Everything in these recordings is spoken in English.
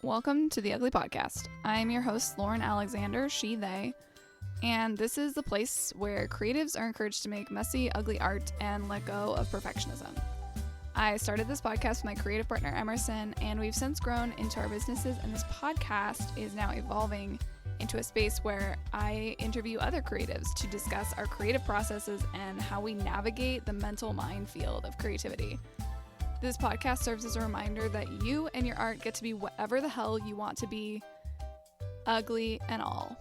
Welcome to the Ugly Podcast. I'm your host, Lauren Alexander, she, they, and this is the place where creatives are encouraged to make messy, ugly art and let go of perfectionism. I started this podcast with my creative partner, Emerson, and we've since grown into our businesses, and this podcast is now evolving into a space where I interview other creatives to discuss our creative processes and how we navigate the mental minefield of creativity. This podcast serves as a reminder that you and your art get to be whatever the hell you want to be, ugly and all.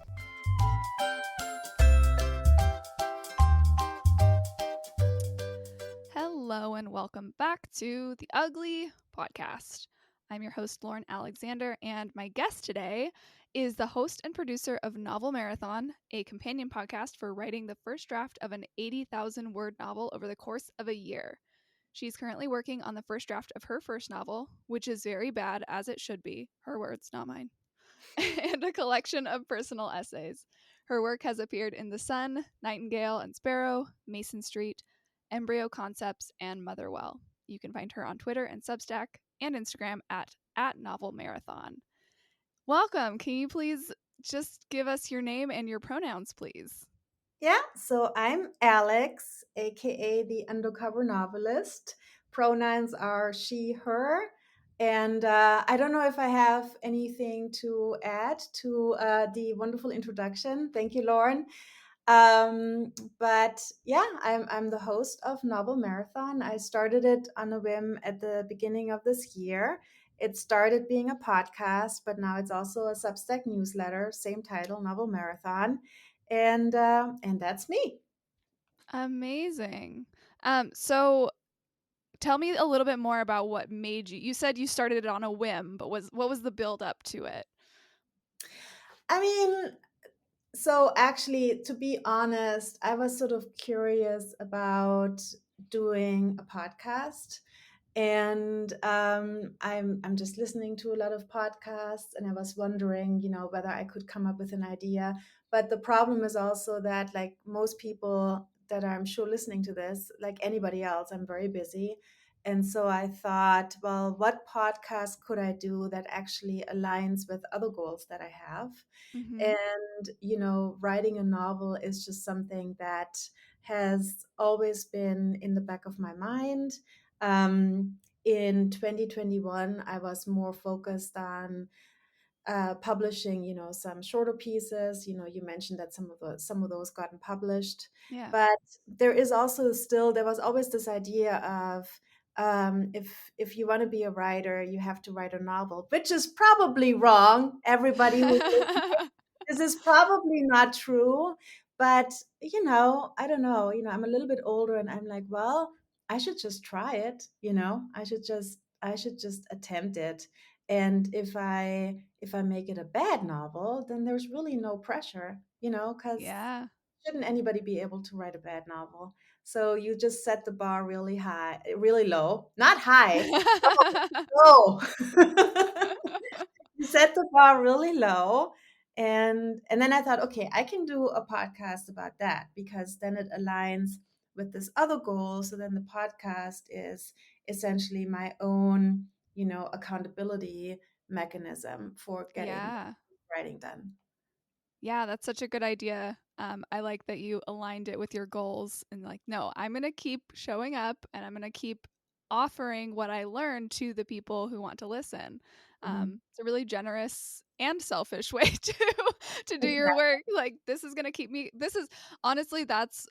Hello and welcome back to the Ugly Podcast. I'm your host, Lauren Alexander, and my guest today is the host and producer of Novel Marathon, a companion podcast for writing the first draft of an 80,000-word novel over the course of a year. She's currently working on the first draft of her first novel, which is very bad, as it should be, her words, not mine, and a collection of personal essays. Her work has appeared in The Sun, Nightingale and Sparrow, Mason Street, Embryo Concepts, and Motherwell. You can find her on Twitter and Substack and Instagram at Novel Marathon. Welcome. Can you please just give us your name and your pronouns, please? Yeah, so I'm Alex, aka the Undercover Novelist. Pronouns are she, her. And I don't know if I have anything to add to the wonderful introduction. Thank you, Lauren. But yeah, I'm the host of Novel Marathon. I started it on a whim at the beginning of this year. It started being a podcast, but now it's also a Substack newsletter, same title, Novel Marathon, and that's me. Amazing. So tell me a little bit more about what made you. You said you started it on a whim, but what was the build up to it? I mean, so actually, to be honest, I was sort of curious about doing a podcast. And I'm just listening to a lot of podcasts, and I was wondering, whether I could come up with an idea. But the problem is also that, like most people that I'm sure listening to this, like anybody else, I'm very busy. And so I thought, well, what podcast could I do that actually aligns with other goals that I have? Mm-hmm. And, writing a novel is just something that has always been in the back of my mind. In 2021, I was more focused on publishing, some shorter pieces. You mentioned that some of those gotten published, Yeah. but there was always this idea of if you want to be a writer, you have to write a novel, which is probably wrong. Everybody who's listening, this is probably not true. But I don't know. I'm a little bit older, and I'm like, well, I should just try it. I should just attempt it. And if I make it a bad novel, then there's really no pressure, because Yeah. shouldn't anybody be able to write a bad novel? So you just set the bar really high, really low, not high, low. You set the bar really low. And then I thought, okay, I can do a podcast about that, because then it aligns with this other goal. So then the podcast is essentially my own, accountability mechanism for getting Yeah. writing done. Yeah, that's such a good idea. I like that you aligned it with your goals and like, no, I'm going to keep showing up and I'm going to keep offering what I learned to the people who want to listen. Mhm. It's a really generous and selfish way to do your work. Like, this is going to keep me. This is honestly, that's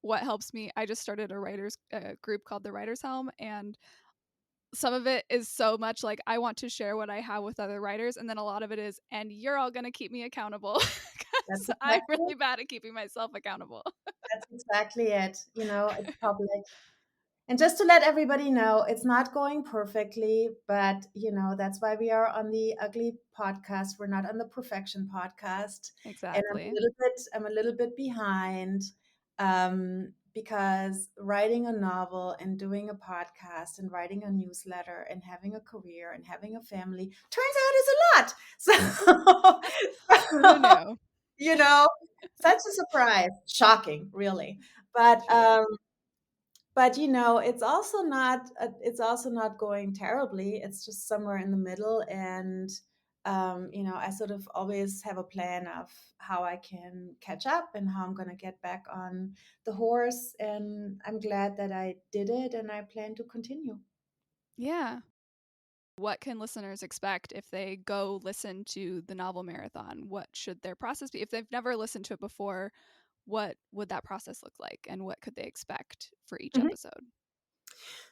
what helps me. I just started a writers group called the Writers Helm, and some of it is so much like I want to share what I have with other writers, and then a lot of it is, and you're all going to keep me accountable That's because I'm exactly really bad at keeping myself accountable. that's exactly it. It's public. And just to let everybody know, it's not going perfectly, but that's why we are on the Ugly podcast. We're not on the Perfection podcast. And Exactly. I'm a little bit behind, because writing a novel and doing a podcast and writing a newsletter and having a career and having a family turns out is a lot. Who So, knew? you know, such a surprise, shocking, really. But Truly. it's also not going terribly. It's just somewhere in the middle. And I sort of always have a plan of how I can catch up and how I'm going to get back on the horse. And I'm glad that I did it, and I plan to continue. Yeah. What can listeners expect if they go listen to the novel marathon? What should their process be? If they've never listened to it before, what would that process look like? And what could they expect for each Mhm. episode?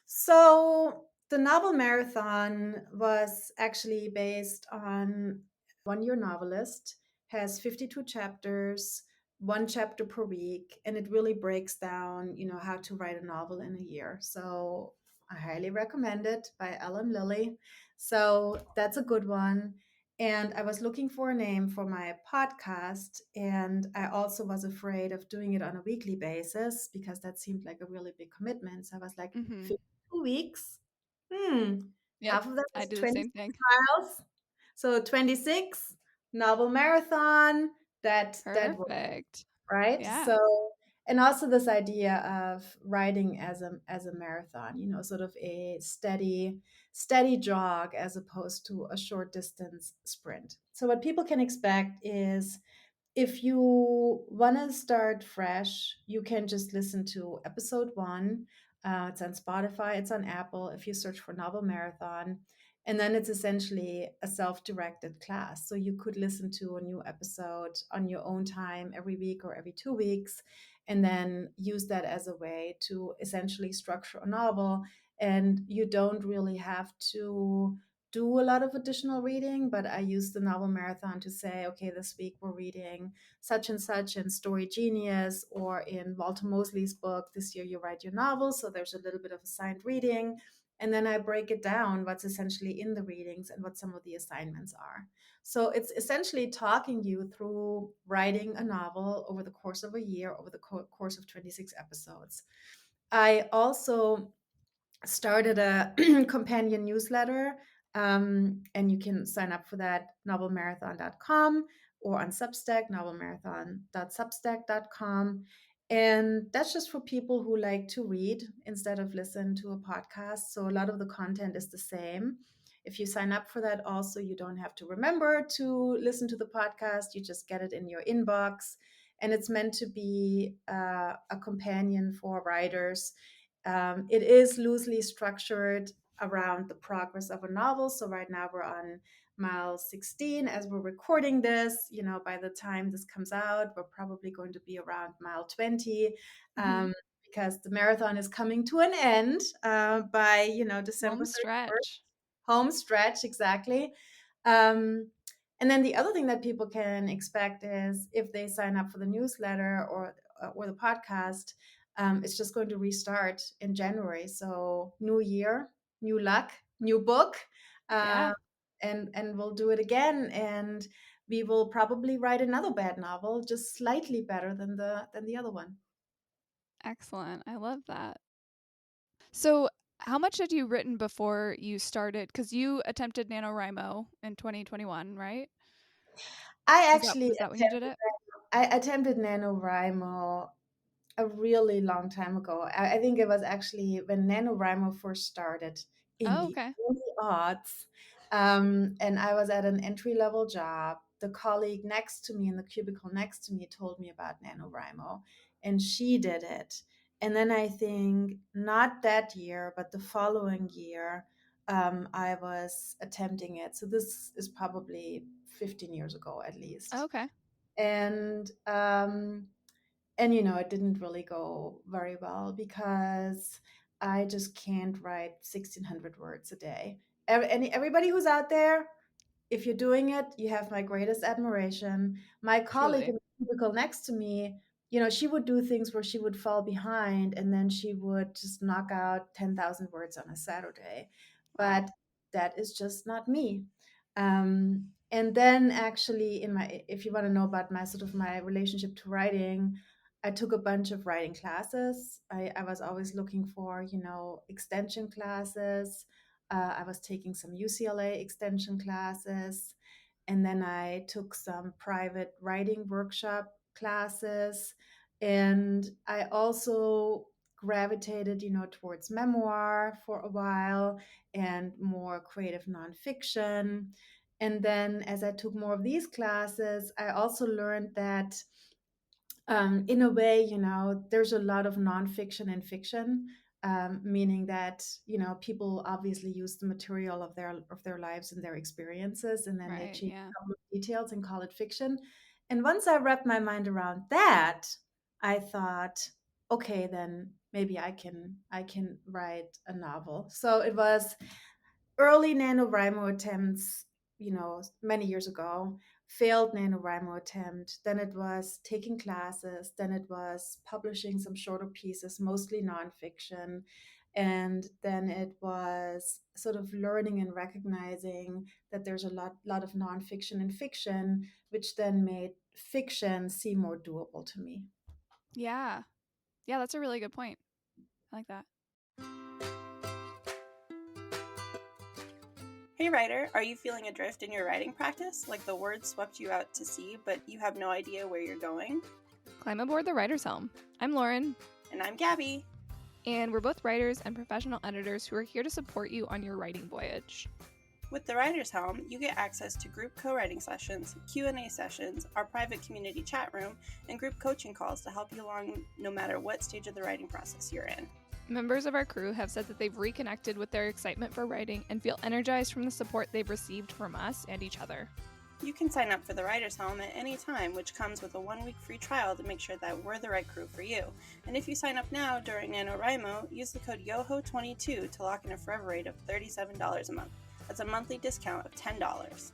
So the novel marathon was actually based on One Year Novelist, has 52 chapters, one chapter per week, and it really breaks down, how to write a novel in a year. So I highly recommend it, by Ellen Lilly. So that's a good one. And I was looking for a name for my podcast, and I also was afraid of doing it on a weekly basis because that seemed like a really big commitment. So I was like, Mm-hmm. 2 weeks. Hmm. Yep. Half of that I is do the 26 same thing. miles. So 26 novel marathon. That works, Perfect. right? Yeah. So, and also this idea of writing as a marathon, sort of a steady jog as opposed to a short distance sprint. So what people can expect is, if you want to start fresh, you can just listen to episode one. It's on Spotify, it's on Apple. If you search for Novel Marathon, and then it's essentially a self directed class. So you could listen to a new episode on your own time every week or every 2 weeks, and then use that as a way to essentially structure a novel. And you don't really have to do a lot of additional reading, but I use the novel marathon to say, okay, this week we're reading such and such in Story Genius, or in Walter Mosley's book, This Year You Write Your Novel. So there's a little bit of assigned reading. And then I break it down, what's essentially in the readings and what some of the assignments are. So it's essentially talking you through writing a novel over the course of a year, over the course of 26 episodes. I also started a companion newsletter, and you can sign up for that, novelmarathon.com, or on Substack, novelmarathon.substack.com. And that's just for people who like to read instead of listen to a podcast. So a lot of the content is the same. If you sign up for that, also, you don't have to remember to listen to the podcast. You just get it in your inbox. And it's meant to be a companion for writers. It is loosely structured around the progress of a novel. So right now we're on mile 16 as we're recording this. By the time this comes out, we're probably going to be around mile 20, Mm-hmm. because the marathon is coming to an end by, December Home 31st. stretch. Home stretch, exactly. Um, and then the other thing that people can expect is, if they sign up for the newsletter or the podcast, it's just going to restart in January. So new year, new luck, new book, Yeah. uh, and we'll do it again. And we will probably write another bad novel, just slightly better than the other one. Excellent. I love that. So, how much had you written before you started? Because you attempted NaNoWriMo in 2021, right? I Is that actually was that when you did it? attempted NaNoWriMo a really long time ago. I think it was actually when NaNoWriMo first started in Oh, the okay. early aughts. And I was at an entry level job. The colleague next to me, in the cubicle next to me, told me about NaNoWriMo, and she did it. And then I think not that year, but the following year, I was attempting it. So this is probably 15 years ago at least. Okay. And it didn't really go very well because I just can't write 1,600 words a day. Everybody who's out there, if you're doing it, you have my greatest admiration. My colleague Truly. in the cubicle next to me, she would do things where she would fall behind, and then she would just knock out 10,000 words on a Saturday. Wow. But that is just not me. And then actually, if you want to know about my sort of my relationship to writing, I took a bunch of writing classes. I was always looking for, extension classes. I was taking some UCLA extension classes. And then I took some private writing workshop classes. And I also gravitated, towards memoir for a while, and more creative nonfiction. And then as I took more of these classes, I also learned that in a way, there's a lot of nonfiction and fiction, meaning that people obviously use the material of their lives and their experiences, and then they Right. change Yeah. a couple of details and call it fiction. And once I wrapped my mind around that, I thought, okay, then maybe I can write a novel. So it was early NaNoWriMo attempts, many years ago, failed NaNoWriMo attempt. Then it was taking classes. Then it was publishing some shorter pieces, mostly nonfiction. And then it was sort of learning and recognizing that there's a lot of nonfiction and fiction, which then made fiction seem more doable to me. Yeah. Yeah, that's a really good point. I like that. Hey writer, are you feeling adrift in your writing practice? Like the words swept you out to sea, but you have no idea where you're going? Climb aboard the writer's helm. I'm Lauren, And I'm Gabby. and we're both writers and professional editors who are here to support you on your writing voyage. With the Writer's Helm, you get access to group co-writing sessions, Q&A sessions, our private community chat room, and group coaching calls to help you along no matter what stage of the writing process you're in. Members of our crew have said that they've reconnected with their excitement for writing and feel energized from the support they've received from us and each other. You can sign up for the Writer's Helm at any time, which comes with a 1-week free trial to make sure that we're the right crew for you. And if you sign up now during NaNoWriMo, use the code YOHO22 to lock in a forever rate of $37 a month. That's a monthly discount of $10.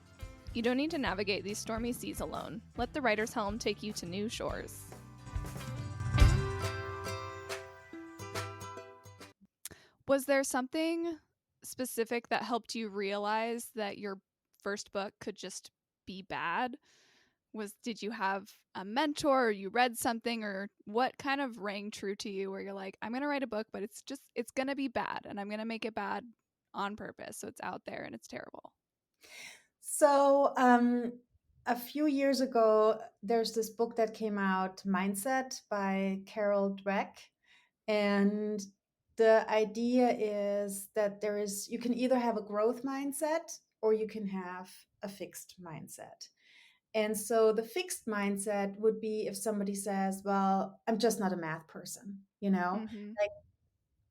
You don't need to navigate these stormy seas alone. Let the writer's helm take you to new shores. Was there something specific that helped you realize that your first book could just be bad? Did you have a mentor, or you read something, or what kind of rang true to you where you're like, I'm going to write a book, but it's going to be bad and I'm going to make it bad on purpose so it's out there and it's terrible? So, a few years ago, there's this book that came out, Mindset by Carol Dweck. And the idea is that you can either have a growth mindset or you can have a fixed mindset. And so the fixed mindset would be if somebody says, well, I'm just not a math person, Mm-hmm. like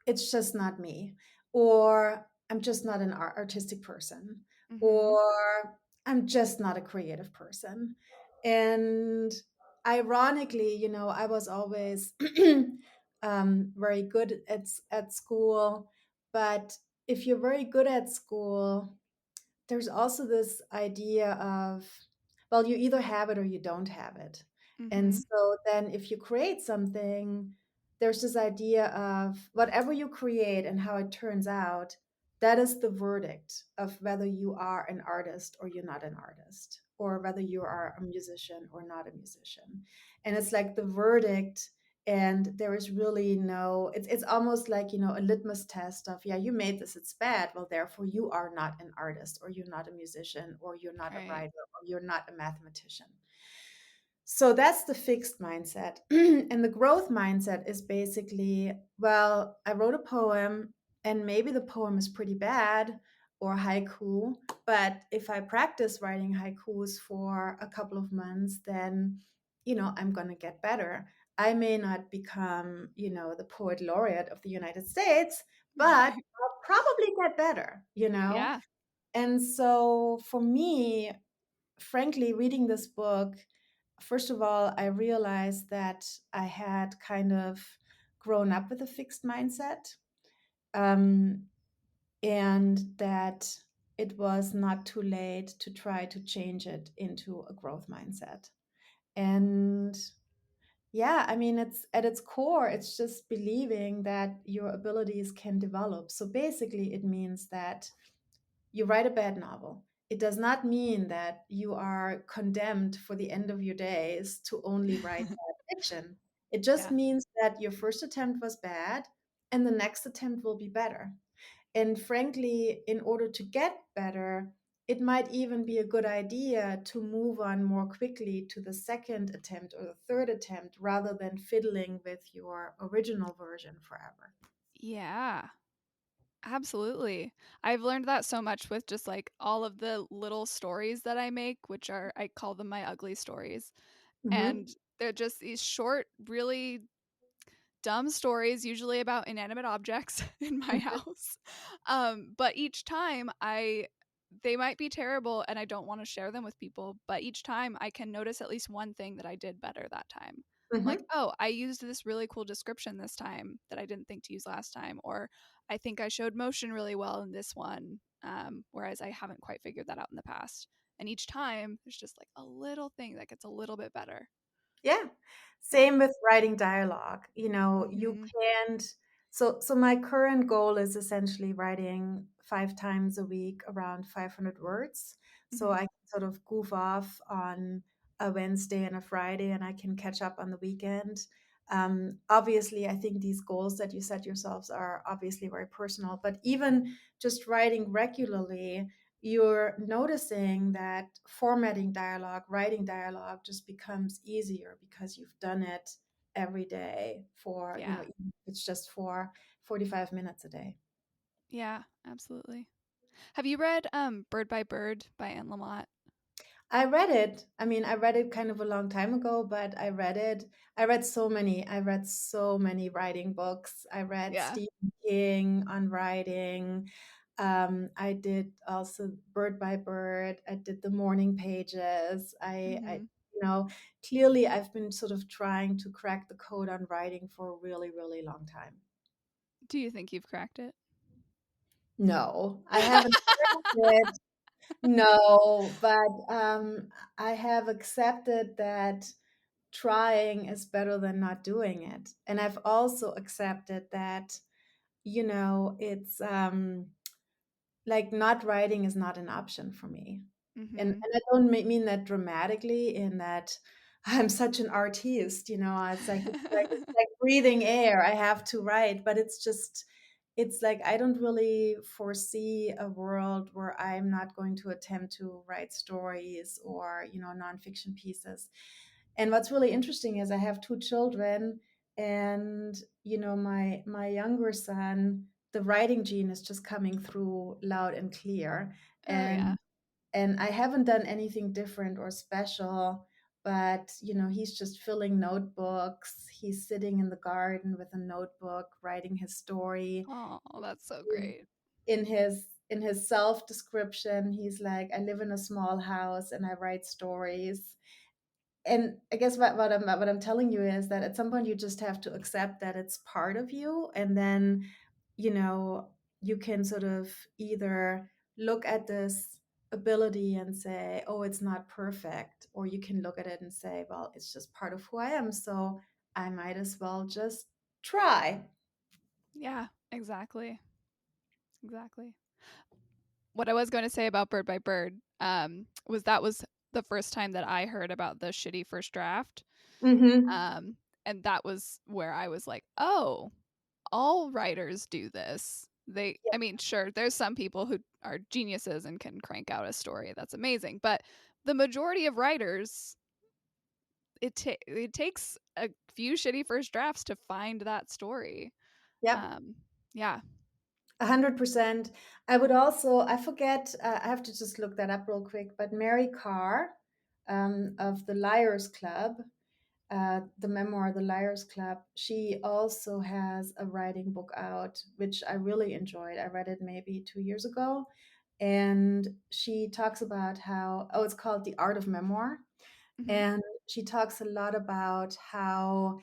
it's just not me, or I'm just not an artistic person, Mm-hmm. or I'm just not a creative person. And ironically, I was always very good at school, but if you're very good at school, there's also this idea of, well, you either have it or you don't have it. And Mm-hmm. so then if you create something, there's this idea of whatever you create and how it turns out, that is the verdict of whether you are an artist or you're not an artist, or whether you are a musician or not a musician. And it's like the verdict, and there is really it's almost like a litmus test of, yeah, you made this, it's bad, well, therefore you are not an artist, or you're not a musician, or you're not a Right. writer, or you're not a mathematician. So that's the fixed mindset. And the growth mindset is basically, well, I wrote a poem and maybe the poem is pretty bad, or haiku, but if I practice writing haikus for a couple of months, then, I'm going to get better. I may not become, the poet laureate of the United States, but Right. I'll probably get better. Yeah. And so for me, frankly, reading this book, first of all, I realized that I had kind of grown up with a fixed mindset, um, and that it was not too late to try to change it into a growth mindset. And yeah, I mean, it's at its core, it's just believing that your abilities can develop. So basically, it means that you write a bad novel. It does not mean that you are condemned for the end of your days to only write bad fiction. It just Yeah. means that your first attempt was bad and the next attempt will be better. And frankly, in order to get better, it might even be a good idea to move on more quickly to the second attempt or the third attempt rather than fiddling with your original version forever. Yeah. Absolutely. I've learned that so much with just like all of the little stories that I make, which are, I call them my ugly stories. Hmm. And they're just these short, really dumb stories, usually about inanimate objects in my house. But each time they might be terrible and I don't want to share them with people, but each time I can notice at least one thing that I did better that time. Like, Hmm. oh, I used this really cool description this time that I didn't think to use last time, or I think I showed motion really well in this one, whereas I haven't quite figured that out in the past. And each time there's just like a little thing that gets a little bit better. Yeah. Yeah. Same with writing dialogue. You Hmm. can't. So my current goal is essentially writing 5 times a week around 500 words. So Hmm. I can sort of goof off on a Wednesday and a Friday, and I can catch up on the weekend. Obviously, I think these goals that you set yourselves are obviously very personal, but even just writing regularly, you're noticing that formatting dialogue, writing dialogue just becomes easier because you've done it every day for, Yeah. even if it's just for 45 minutes a day. Yeah, absolutely. Have you read Bird by Bird by Anne Lamott? I read it. I mean, I read it kind of a long time ago, but I read it. I read so many writing books. I read Yeah. Stephen King on writing. I did also Bird by Bird. I did the morning pages. Hmm. you know, clearly I've been sort of trying to crack the code on writing for a really, really long time. Do you think you've cracked it? No, I haven't cracked it. No, but I have accepted that trying is better than not doing it. And I've also accepted that, it's like not writing is not an option for me. Hmm. And I don't mean that dramatically in that I'm such an artist, it's like breathing air. I have to write, but it's like I don't really foresee a world where I'm not going to attempt to write stories or, nonfiction pieces. And what's really interesting is I have 2 children, and my younger son, the writing gene is just coming through loud and clear. Oh yeah. And I haven't done anything different or special, but he's just filling notebooks. He's sitting in the garden with a notebook, writing his story. Oh, that's so In, great. in his self description, he's like, I live in a small house and I write stories. And I guess what I'm telling you is that at some point you just have to accept that it's part of you, and then you know you can sort of either look at this ability and say, oh, it's not perfect, or you can look at it and say, well, it's just part of who I am, so I might as well just try. Yeah, exactly. Exactly. What I was going to say about Bird by Bird was the first time that I heard about the shitty first draft. Mm-hmm. Um, and that was where I was like, oh, all writers do this. I mean, sure, there's some people who are geniuses and can crank out a story that's amazing, but the majority of writers, it takes a few shitty first drafts to find that story. Yep. Um, yeah. 100%. I forget, I have to just look that up real quick, but Mary Carr, of the Liars Club, the memoir, The Liars Club, she also has a writing book out, which I really enjoyed. I read it maybe 2 years ago. And she talks about it's called The Art of Memoir. Hmm. And she talks a lot about how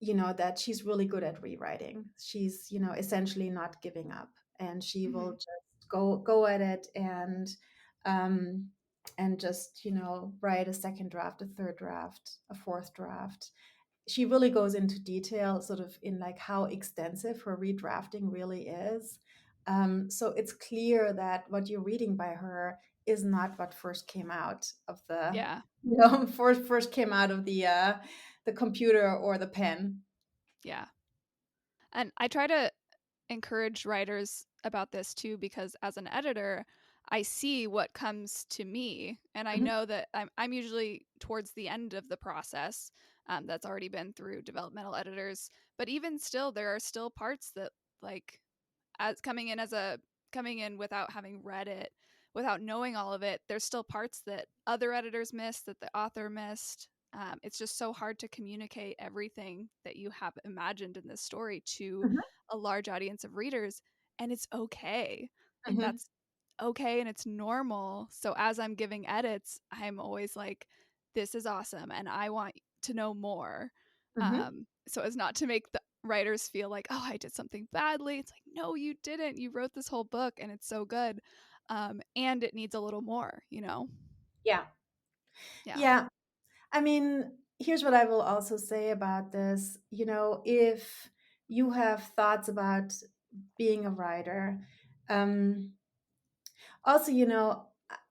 that she's really good at rewriting. She's, essentially not giving up, and she will Hmm. just go at it, um and just, write a second draft, a third draft, a fourth draft. She really goes into detail sort of in like how extensive her redrafting really is. So it's clear that what you're reading by her is not what first came out of the Yeah. first came out of the computer or the pen. Yeah. And I try to encourage writers about this too, because as an editor, I see what comes to me, and I Mhm. know that I'm usually towards the end of the process, that's already been through developmental editors. But even still, there are still parts that, like, as coming in without having read it, without knowing all of it, there's still parts that other editors missed, that the author missed. It's just so hard to communicate everything that you have imagined in this story to Mhm. a large audience of readers, and it's okay. Like, Mhm. that's okay and it's normal. So as I'm giving edits, I'm always like, this is awesome and I want to know more. Mhm. So as not to make the writers feel like, oh, I did something badly. It's like, no, you didn't. You wrote this whole book and it's so good. And it needs a little more, you know? Yeah. Yeah. Yeah. I mean, here's what I will also say about this. If you have thoughts about being a writer, um, also,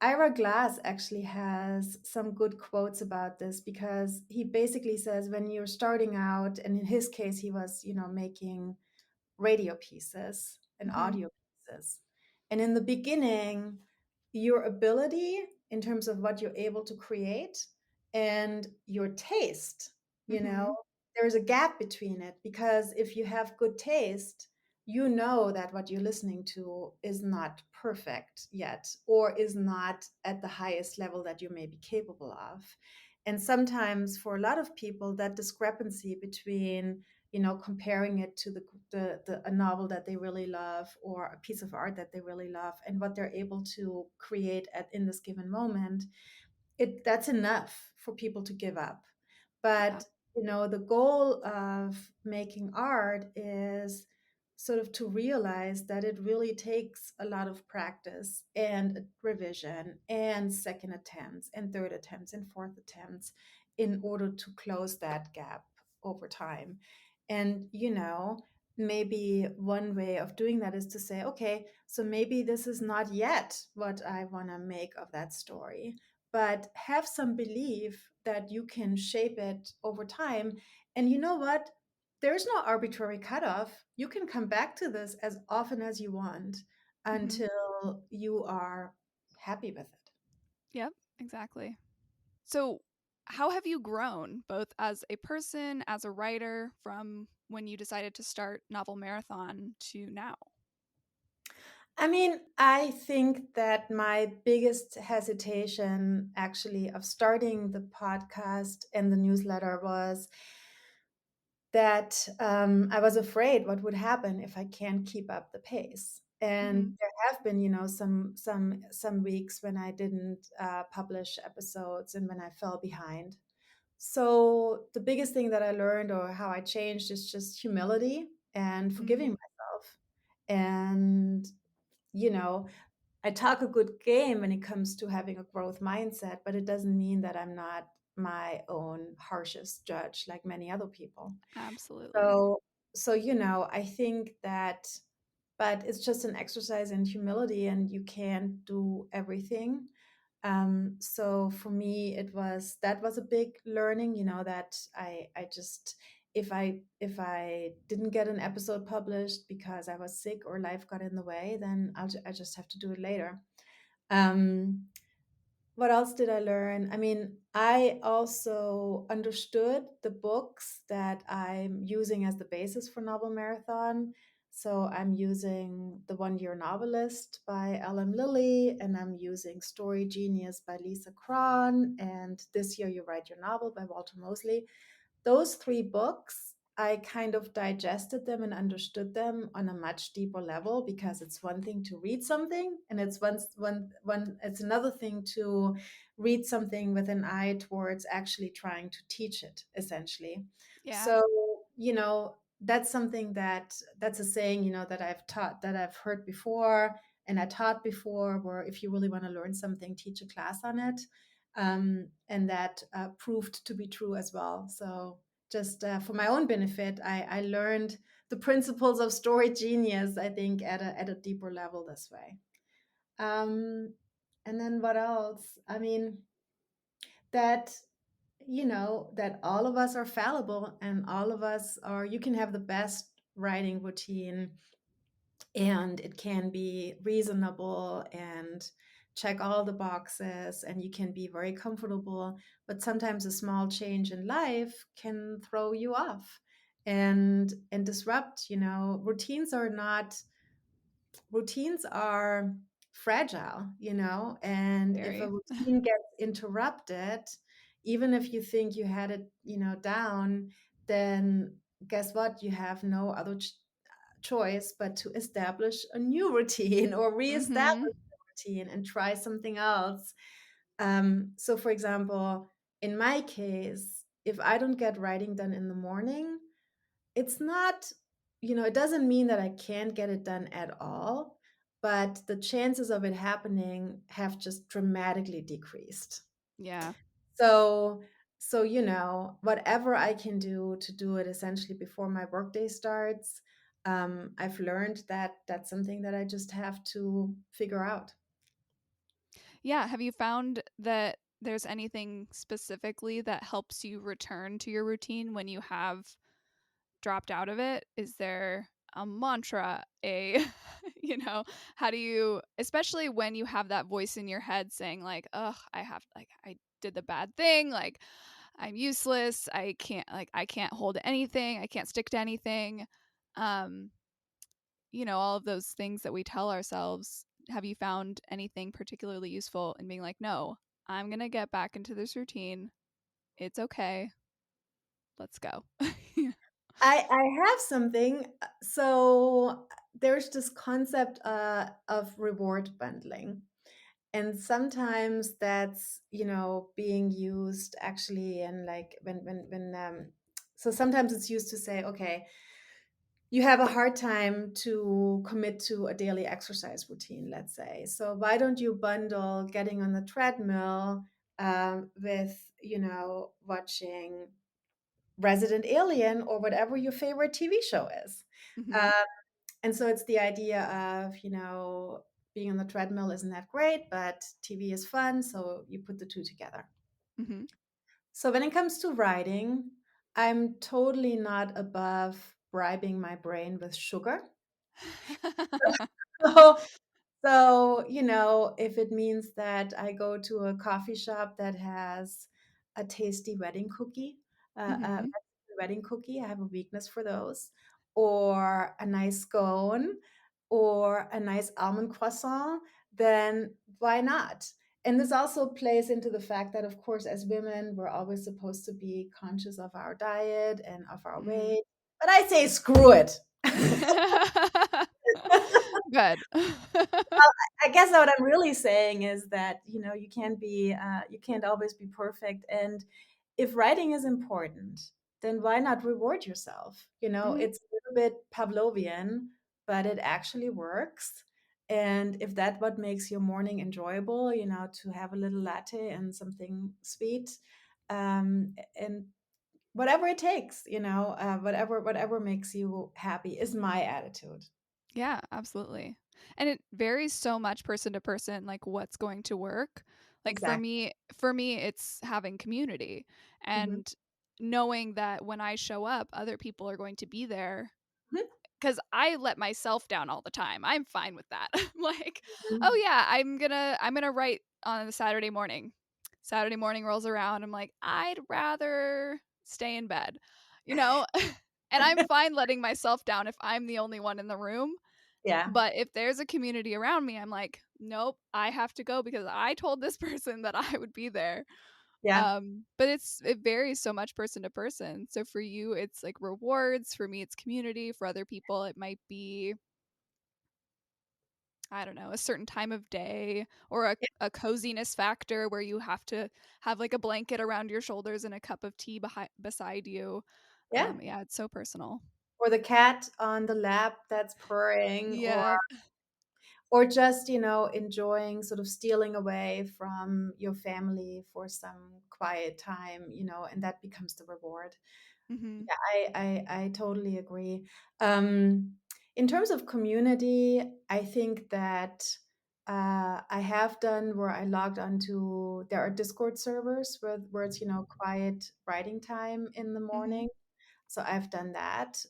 Ira Glass actually has some good quotes about this because he basically says when you're starting out, and in his case, he was, making radio pieces and Mm-hmm. audio pieces. And in the beginning, your ability in terms of what you're able to create and your taste, Mm-hmm. there's a gap between it because if you have good taste, you know that what you're listening to is not perfect yet or is not at the highest level that you may be capable of. And sometimes for a lot of people, that discrepancy between comparing it to a novel that they really love or a piece of art that they really love and what they're able to create in this given moment, that's enough for people to give up. Yeah. But the goal of making art is sort of to realize that it really takes a lot of practice and revision and second attempts and third attempts and fourth attempts in order to close that gap over time. And maybe one way of doing that is to say, okay, so maybe this is not yet what I want to make of that story, but have some belief that you can shape it over time. And you know what? There's no arbitrary cutoff. You can come back to this as often as you want Mm-hmm. until you are happy with it. Yep, exactly. So how have you grown both as a person, as a writer, from when you decided to start Novel Marathon to now? I mean, I think that my biggest hesitation actually of starting the podcast and the newsletter was that I was afraid what would happen if I can't keep up the pace. And Mm-hmm. there have been, some weeks when I didn't publish episodes and when I fell behind. So the biggest thing that I learned or how I changed is just humility and Mm-hmm. forgiving myself. And you know, I talk a good game when it comes to having a growth mindset, but it doesn't mean that I'm not my own harshest judge like many other people. Absolutely. So I think that, but it's just an exercise in humility, and you can't do everything. So for me, that was a big learning, that I just, if I didn't get an episode published because I was sick or life got in the way, then I just have to do it later. Um, what else did I learn? I mean, I also understood the books that I'm using as the basis for Novel Marathon. So I'm using The One Year Novelist by Ellen Lilly, and I'm using Story Genius by Lisa Cron, and This Year You Write Your Novel by Walter Mosley. Those three books, I kind of digested them and understood them on a much deeper level, because it's one thing to read something, and it's another thing to read something with an eye towards actually trying to teach it, essentially. Yeah. So, that's something that's a saying, that I've heard before and I taught before, where if you really want to learn something, teach a class on it. And that proved to be true as well. So just for my own benefit, I learned the principles of story genius, I think, at a deeper level this way. And then what else? I mean, that that all of us are fallible, and all of us are, you can have the best writing routine, and it can be reasonable and check all the boxes, and you can be very comfortable, but sometimes a small change in life can throw you off and disrupt. Routines are not routines are fragile, and if a Very. routine gets interrupted, even if you think you had it, down, then guess what? You have no other choice but to establish a new routine or reestablish Mhm. a routine and try something else. So, for example, in my case, if I don't get writing done in the morning, it's not, it doesn't mean that I can't get it done at all, but the chances of it happening have just dramatically decreased. Yeah. So, whatever I can do to do it essentially before my workday starts, I've learned that that's something that I just have to figure out. Yeah, have you found that there's anything specifically that helps you return to your routine when you have dropped out of it? Is there a mantra, a how do you, especially when you have that voice in your head saying like, "Ugh, I did the bad thing, like I'm useless, I can't hold anything, I can't stick to anything." Um, all of those things that we tell ourselves. Have you found anything particularly useful in being like, "No, I'm going to get back into this routine. It's okay. Let's go." I have something. So there's this concept of reward bundling. And sometimes that's, being used actually, and like so sometimes it's used to say, okay, you have a hard time to commit to a daily exercise routine, let's say. So why don't you bundle getting on the treadmill with, watching Resident Alien or whatever your favorite TV show is. Mhm. Um, and so it's the idea of, being on the treadmill isn't that great, but TV is fun. So you put the two together. Mhm. So when it comes to writing, I'm totally not above bribing my brain with sugar. So So, if it means that I go to a coffee shop that has a tasty wedding cookie, a Mhm. wedding cookie, I have a weakness for those, or a nice scone, or a nice almond croissant, then why not? And this also plays into the fact that, of course, as women, we're always supposed to be conscious of our diet and of our Mhm. weight. But I say, screw it. Good. I guess what I'm really saying is that you can't always be perfect, and if writing is important, then why not reward yourself? Mhm. It's a little bit Pavlovian, but it actually works. And if that what makes your morning enjoyable, to have a little latte and something sweet, and whatever it takes, whatever makes you happy is my attitude. Yeah, absolutely. And it varies so much person to person, like what's going to work. Like Exactly. for me it's having community Mhm. and knowing that when I show up, other people are going to be there Mhm. because I let myself down all the time. I'm fine with that. I'm like, oh Mhm. yeah, I'm gonna write on a Saturday morning. Saturday morning rolls around. I'm like, I'd rather stay in bed, you know? And I'm fine letting myself down if I'm the only one in the room. Yeah. But if there's a community around me, I'm like, nope, I have to go because I told this person that I would be there. Yeah. But it varies so much person to person. So for you, it's like rewards. For me, it's community. For other people, it might be, I don't know, a certain time of day or a coziness factor where you have to have like a blanket around your shoulders and a cup of tea beside you. Yeah. Yeah, it's so personal. Or the cat on the lap that's purring, or Yeah. just, enjoying, sort of stealing away from your family for some quiet time, and that becomes the reward. Hmm. Yeah, I totally agree. Um, in terms of community, I think that I have done where I logged onto, there are Discord servers where it's, quiet writing time in the Hmm. morning. So I've done that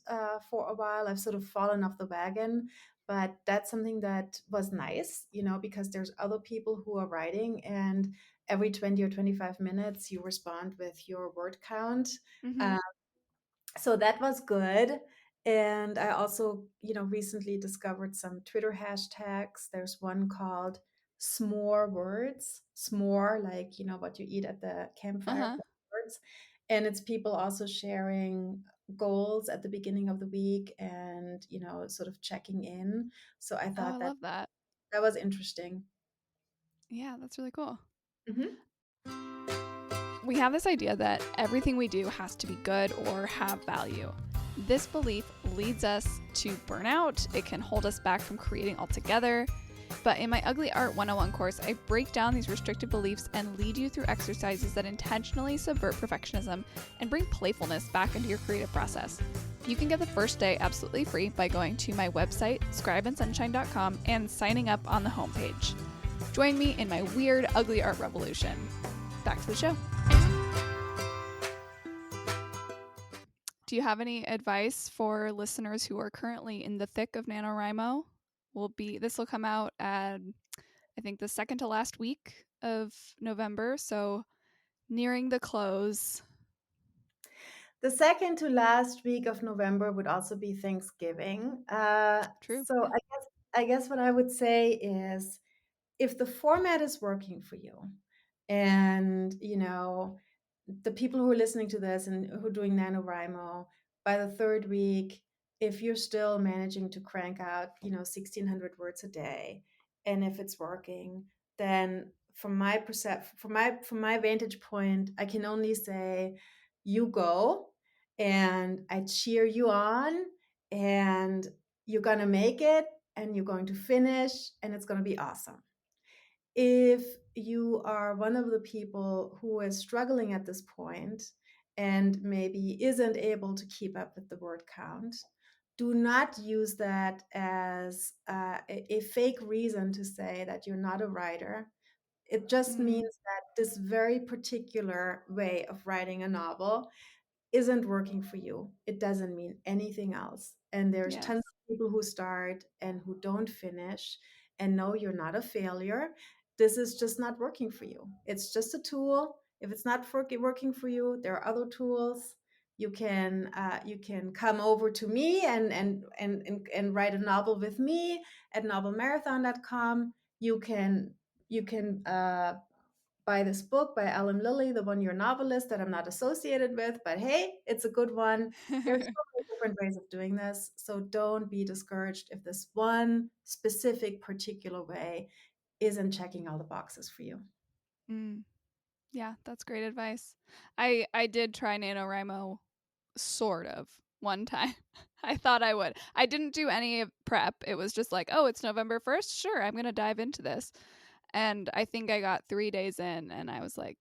for a while. I've sort of fallen off the wagon, but that's something that was nice, because there's other people who are writing, and every 20 or 25 minutes you respond with your word count. Hmm. Uh, so that was good. And I also, recently discovered some Twitter hashtags. There's one called s'more words, s'more, like, what you eat at the campfire Uh-huh. words. And it's people also sharing goals at the beginning of the week and, sort of checking in. So I Oh, I thought that love that. that was interesting. Yeah, that's really cool. Hmm. We have this idea that everything we do has to be good or have value. This belief leads us to burnout. It can hold us back from creating altogether. But in my Ugly Art 101 course, I break down these restricted beliefs and lead you through exercises that intentionally subvert perfectionism and bring playfulness back into your creative process. You can get the first day absolutely free by going to my website, scribeandsunshine.com, and signing up on the homepage. Join me in my weird, ugly art revolution. Back to the show. Do you have any advice for listeners who are currently in the thick of NaNoWriMo? This will come out at, I think, the second to last week of November, so nearing the close. The second to last week of November would also be Thanksgiving. True. So Yeah. I guess what I would say is, if the format is working for you, and the people who are listening to this and who are doing NaNoWriMo, by the third week, if you're still managing to crank out 1,600 words a day, and if it's working, then from my vantage point, I can only say, you go, and I cheer you on, and you're gonna make it, and you're going to finish, and it's going to be awesome. If you are one of the people who is struggling at this point and maybe isn't able to keep up with the word count, do not use that as a fake reason to say that you're not a writer. It just Mm, means that this very particular way of writing a novel isn't working for you. It doesn't mean anything else. And there's yes. tons of people who start and who don't finish. And no, you're not a failure. This is just not working for you. It's just a tool. If it's not working for you, there are other tools. You can come over to me and write a novel with me at novelmarathon.com. You can buy this book by Ellen Lilly, the one-year novelist that I'm not associated with, but hey, it's a good one. There's so many different ways of doing this. So don't be discouraged if this one specific particular way isn't checking all the boxes for you. Mm, yeah, that's great advice. I did try NaNoWriMo sort of one time. I thought I would. I didn't do any prep. It was just like, oh, it's November 1st. Sure, I'm going to dive into this. And I think I got 3 days in and I was like,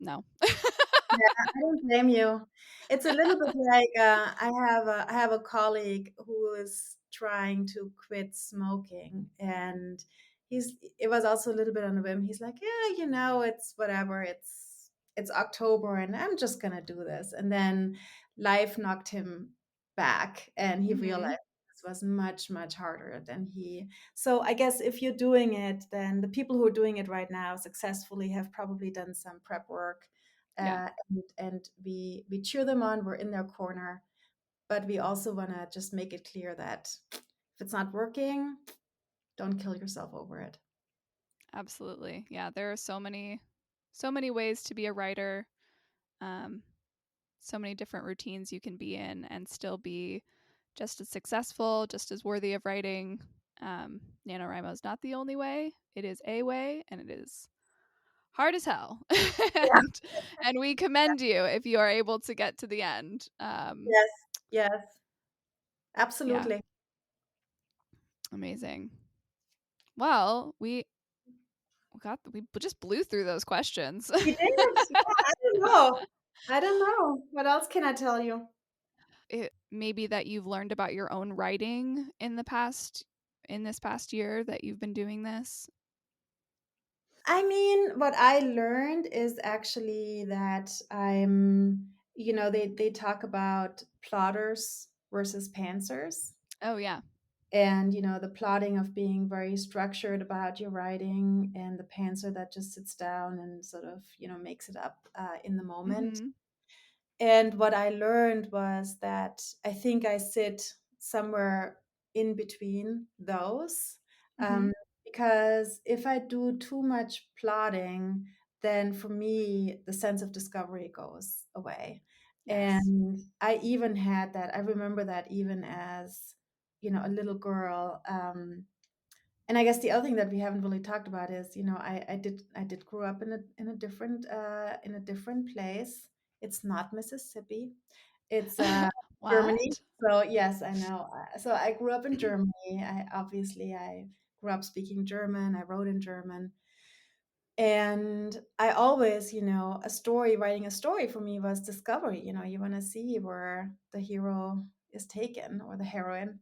no. Yeah, I don't blame you. It's a little bit like I have a colleague who is trying to quit smoking, and it was also a little bit on a whim. He's like, yeah, it's whatever. It's October, and I'm just gonna do this. And then life knocked him back, and he Mhm. realized this was much, much harder than he. So I guess if you're doing it, then the people who are doing it right now successfully have probably done some prep work, Yeah, and we cheer them on. We're in their corner, but we also want to just make it clear that if it's not working, don't kill yourself over it. absolutely. Yeah, there are so many ways to be a writer. Um so many different routines you can be in and still be just as successful, just as worthy of writing. NaNoWriMo is not the only way. It is a way, and it is hard as hell. Yeah. and we commend you if you are able to get to the end. Yes. Yes. Yeah, Absolutely. amazing. Well, we just blew through those questions. We did. Yeah, I don't know. I don't know. What else can I tell you? It maybe that you've learned about your own writing in this past year that you've been doing this. I mean, what I learned is actually that they talk about plotters versus pantsers. Oh yeah. And the plotting of being very structured about your writing, and the pantser that just sits down and sort of makes it up in the moment. Mhm. And what I learned was that I think I sit somewhere in between those. Mm-hmm. Because if I do too much plotting, then for me, the sense of discovery goes away. Yes. And I even had that, I remember that even as, a little girl. And I guess the other thing that we haven't really talked about is, I did grow up in a different place. It's not Mississippi. It's Germany. What? So yes, I know. So I grew up in Germany. I grew up speaking German. I wrote in German. And I always, writing a story for me was discovery. You want to see where the hero is taken or the heroine.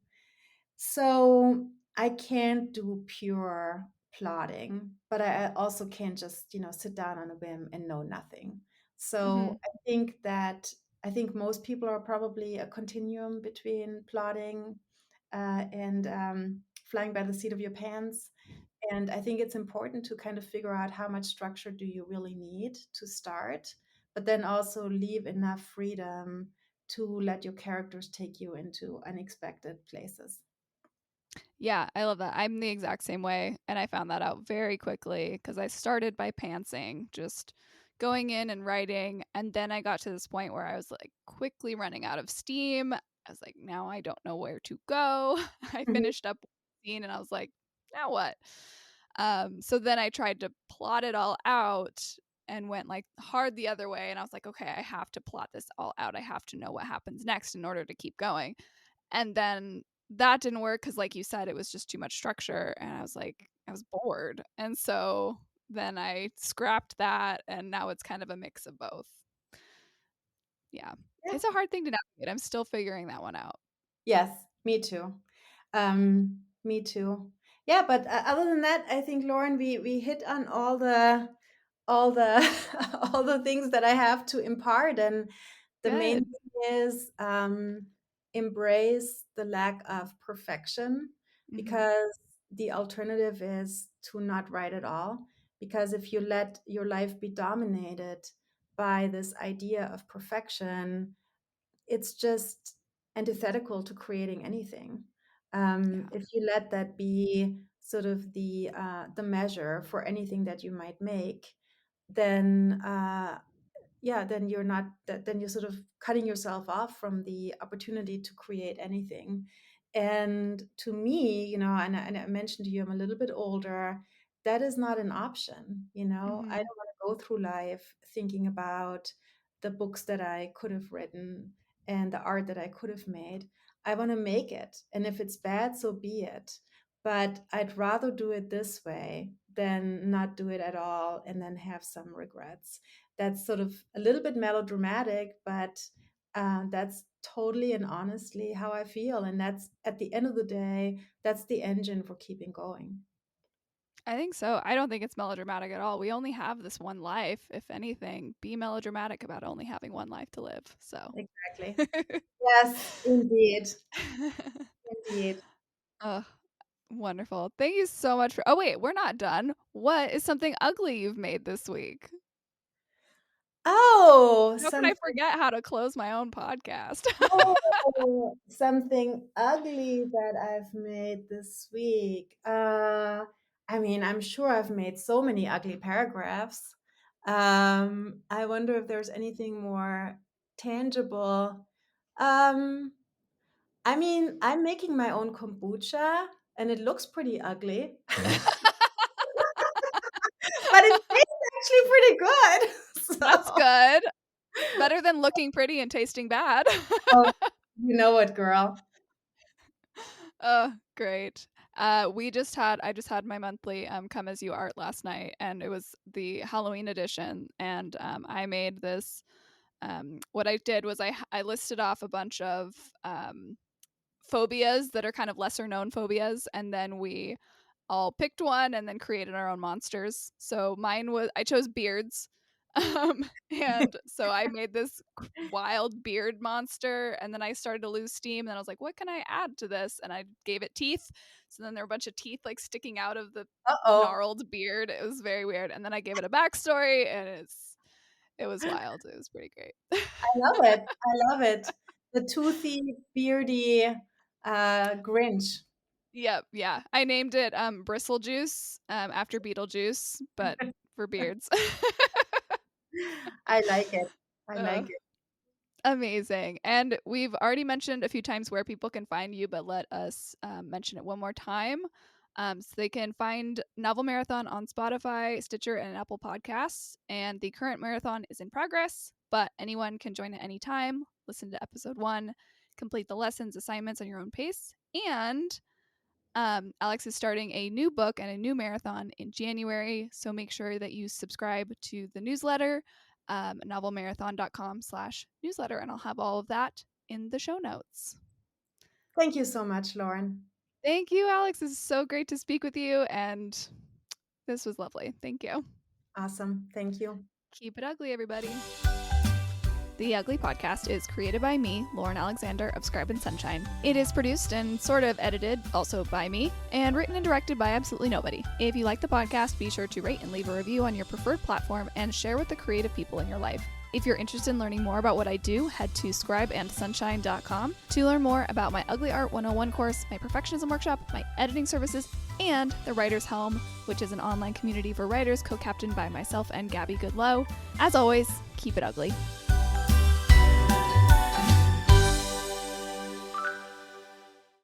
So I can't do pure plotting, but I also can't just, sit down on a whim and know nothing. Mm-hmm. So I think most people are probably a continuum between plotting and flying by the seat of your pants. And I think it's important to kind of figure out how much structure do you really need to start, but then also leave enough freedom to let your characters take you into unexpected places. Yeah, I love that. I'm the exact same way. And I found that out very quickly because I started by pantsing, just going in and writing. And then I got to this point where I was like quickly running out of steam. I was like, now I don't know where to go. I Mhm. finished up the scene and I was like, now what? So then I tried to plot it all out and went like hard the other way. And I was like, okay, I have to plot this all out. I have to know what happens next in order to keep going. And then that didn't work because, like you said, it was just too much structure. And I was like, I was bored. And so then I scrapped that. And now it's kind of a mix of both. Yeah. Yeah. It's a hard thing to navigate. I'm still figuring that one out. Yes, me too. Me too. Yeah, but other than that, I think Lauren, we hit on all the all the things that I have to impart, and the main Good. thing is embrace the lack of perfection, Mm-hmm. because the alternative is to not write at all. Because if you let your life be dominated by this idea of perfection, it's just antithetical to creating anything. Yeah. If you let that be sort of the measure for anything that you might make, then yeah, then you're not then you're sort of cutting yourself off from the opportunity to create anything. And to me, and I mentioned to you, I'm a little bit older. That is not an option. I Mm-hmm. don't want to go through life thinking about the books that I could have written and the art that I could have made. I want to make it, and if it's bad, so be it. But I'd rather do it this way than not do it at all and then have some regrets. That's sort of a little bit melodramatic, but that's totally and honestly how I feel. And that's, at the end of the day, that's the engine for keeping going. I think so. I don't think it's melodramatic at all. We only have this one life. If anything, be melodramatic about only having one life to live. So, Exactly. Yes, indeed. Indeed. oh, wonderful. Thank you so much for. Oh, wait, we're not done. What is something ugly you've made this week? Oh, How can I something. forget how to close my own podcast? Oh, something ugly that I've made this week. I mean, I'm sure I've made so many ugly paragraphs. I wonder if there's anything more tangible. Um, I mean, I'm making my own kombucha and it looks pretty ugly, but it tastes actually pretty good. That's So, good. Better than looking pretty and tasting bad. oh, you know what, girl? Oh, great. I just had my monthly Come As You Art last night, and it was the Halloween edition. And I made this. What I did was I listed off a bunch of phobias that are kind of lesser known phobias, and then we all picked one and then created our own monsters. So mine was I chose beards. And so I made this wild beard monster, and then I started to lose steam, and I was like, what can I add to this? And I gave it teeth. So then there were a bunch of teeth like sticking out of the Uh-oh. gnarled beard. It was very weird. And then I gave it a backstory, and It was wild. It was pretty great. I love it. I love it. The toothy, beardy Grinch. Yep, yeah. I named it Bristle Juice after Beetlejuice, but for beards. I like it. I Uh, like it. Amazing. And we've already mentioned a few times where people can find you, but let us mention it one more time. So they can find Novel Marathon on Spotify, Stitcher, and Apple Podcasts. And the current marathon is in progress, but anyone can join at any time, listen to episode 1, complete the lessons, assignments on your own pace. And Alex is starting a new book and a new marathon in January. So make sure that you subscribe to the newsletter, novelmarathon.com/newsletter, and I'll have all of that in the show notes. Thank you so much, Lauren. Thank you, Alex. This is so great to speak with you, and this was lovely. Thank you. Awesome. Thank you. Keep it ugly, everybody. The Ugly Podcast is created by me, Lauren Alexander of Scribe and Sunshine. It is produced and sort of edited, also by me, and written and directed by absolutely nobody. If you like the podcast, be sure to rate and leave a review on your preferred platform and share with the creative people in your life. If you're interested in learning more about what I do, head to scribeandsunshine.com to learn more about my Ugly Art 101 course, my perfectionism workshop, my editing services, and the Writer's Helm, which is an online community for writers co-captained by myself and Gabby Goodlow. As always, keep it ugly.